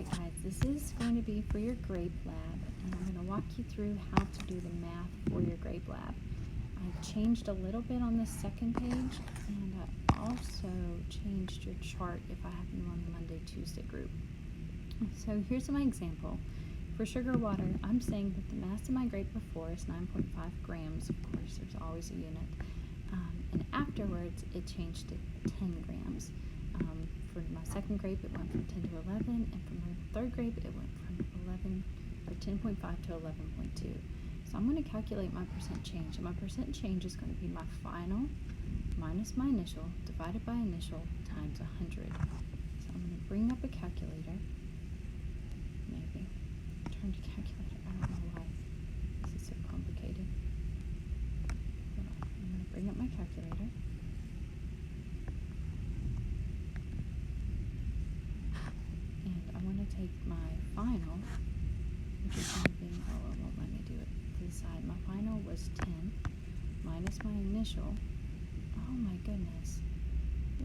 Alright guys, this is going to be for your Grape lab, and I'm going to walk you through how to do the math for your Grape lab. I changed a little bit on the second page, and I also changed your chart if I have you on the Monday-Tuesday group. So here's my example. For sugar water, I'm saying that the mass of my grape before is 9.5 grams. Of course, there's always a unit. And afterwards, it changed to 10 grams. For my second grape, it went from 10 to 11, and for my third grape, it went from 10.5 to 11.2. So I'm going to calculate my percent change, and my percent change is going to be my final minus my initial divided by initial times 100. So I'm going to bring up a calculator. Maybe turn to calculator. I don't know why this is so complicated. Hold on. I'm going to bring up my calculator. I want to take my final, which is going to be, oh, it won't let me do it to the side. My final was 10 minus my initial. Oh my goodness.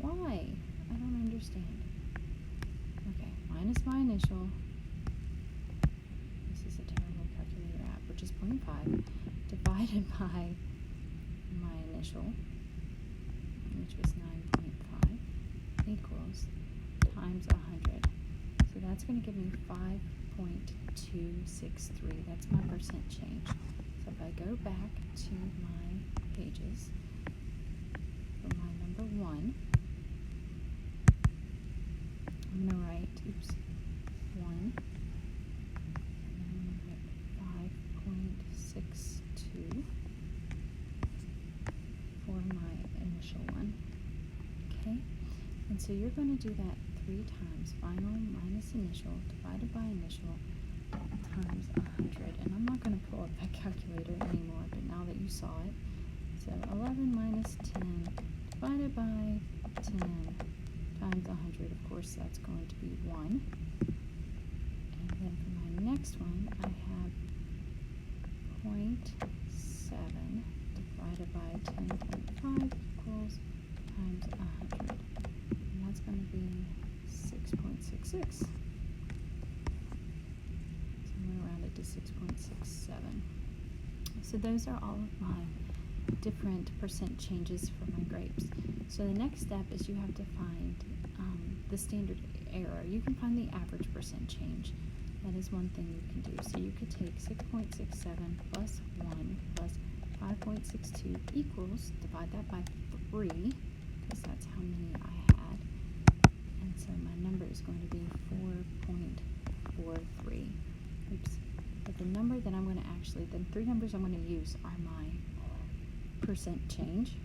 Why? I don't understand. Okay, minus my initial. This is a terrible calculator app, which is 0.5, divided by my initial, which was 9.5, equals times 100. So that's going to give me 5.263. That's my percent change. So if I go back to my pages for my number 1, I'm going to write, 1, and then I'm going to write 5.62 for my initial one. Okay? And so you're going to do that 3 times, final minus initial divided by initial times 100. And I'm not going to pull up that calculator anymore, but now that you saw it, so 11 minus 10 divided by 10 times 100, of course that's going to be 1. And then for my next one, I have 0.7 divided by 10.5 equals times 100. And that's going to be 6.66. So I'm going to round it to 6.67. So those are all of my different percent changes for my grapes. So the next step is you have to find the standard error. You can find the average percent change. That is one thing you can do. So you could take 6.67 plus 1 plus 5.62 equals, divide that by 3, because that's how many I had. And so my number is going to be 4.43. Oops. But the number that I'm going to the 3 numbers I'm going to use are my percent change.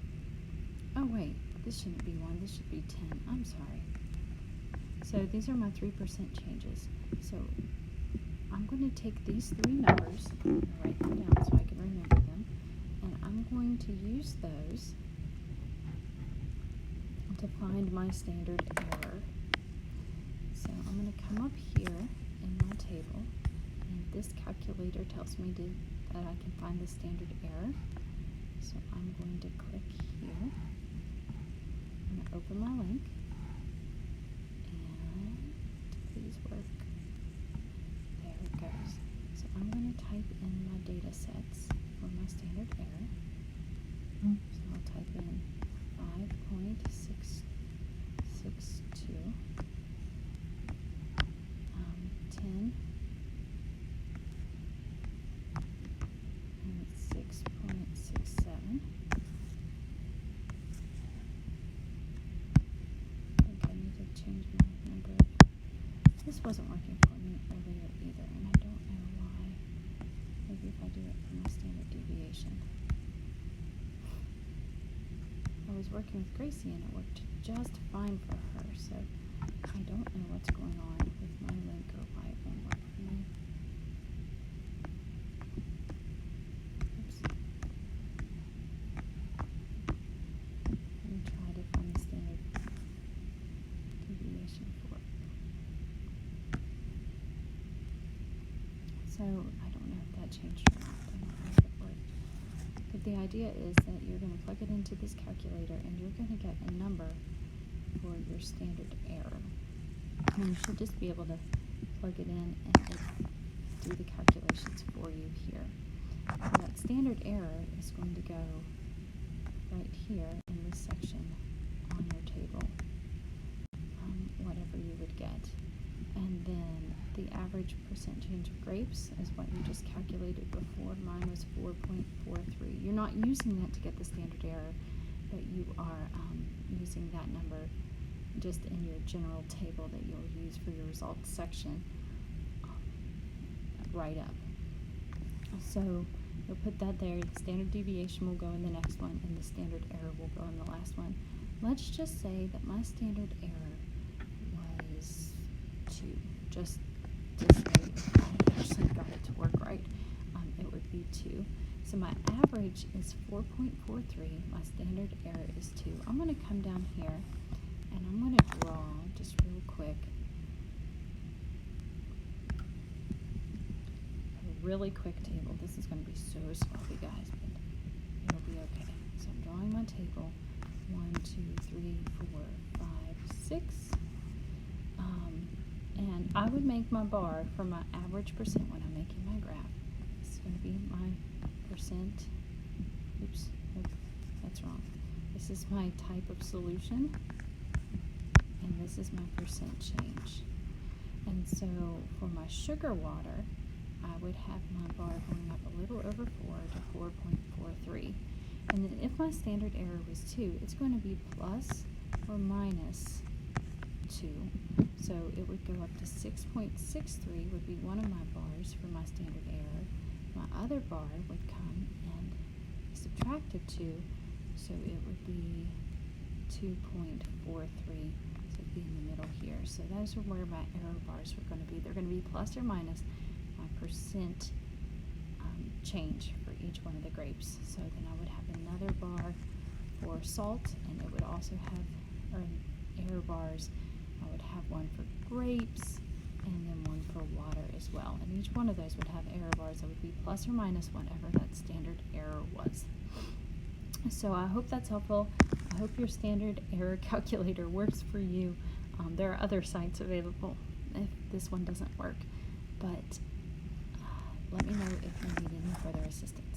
Oh wait, this shouldn't be 1, this should be 10. I'm sorry. So these are my 3% changes. So I'm going to take these 3 numbers, and write them down so I can remember them, and I'm going to use those to find my standard error. So I'm going to come up here in my table, and this calculator tells me that I can find the standard error. So I'm going to click here. I'm going to open my link, and please work. There it goes. So I'm going to type in my data sets for my standard error. So I'll type in 5.662, 10, and 6.67. I think I need to change my number. This wasn't working for me earlier either, and I don't know why. Maybe if I do it for my standard deviation. I was working with Gracie and it worked just fine for her, so I don't know what's going on with my link or why it won't work for me. Oops. Let me try to find the standard deviation for it. So I don't know if that changed or not. I don't know if it worked. But the idea is that you're going to plug it into this calculator and you're going to get a number for your standard error. And you should just be able to plug it in and it will do the calculations for you here. So that standard error is going to go right here in this section on your table, whatever you would get. And then the average percent change of grapes is what you just calculated before. Mine was 4.43. You're not using that to get the standard error, but you are using that number just in your general table that you'll use for your results section right up. So you'll put that there. The standard deviation will go in the next one, and the standard error will go in the last one. Let's just say that my standard error was 2. Just to say I actually got it to work right, it would be 2. So my average is 4.43. My standard error is 2. I'm going to come down here and I'm going to draw just real quick a really quick table. This is going to be so sloppy, guys, but it'll be okay. So I'm drawing my table. 1, 2, 3, 4, 5, 6. And I would make my bar for my average percent when I'm making my graph. This is going to be my percent. Oops, nope, that's wrong. This is my type of solution, and this is my percent change. And so for my sugar water, I would have my bar going up a little over 4 to 4.43. And then if my standard error was 2, it's going to be plus or minus 2. So it would go up to 6.63 would be one of my bars for my standard error. My other bar would come and be subtracted 2, so it would be 2.43. So it'd be in the middle here. So those are where my error bars are going to be. They're going to be plus or minus my percent change for each one of the grapes. So then I would have another bar for salt, and it would also have error bars. I would have one for grapes and then one for water as well. And each one of those would have error bars that would be plus or minus whatever that standard error was. So I hope that's helpful. I hope your standard error calculator works for you. There are other sites available if this one doesn't work, but let me know if you need any further assistance.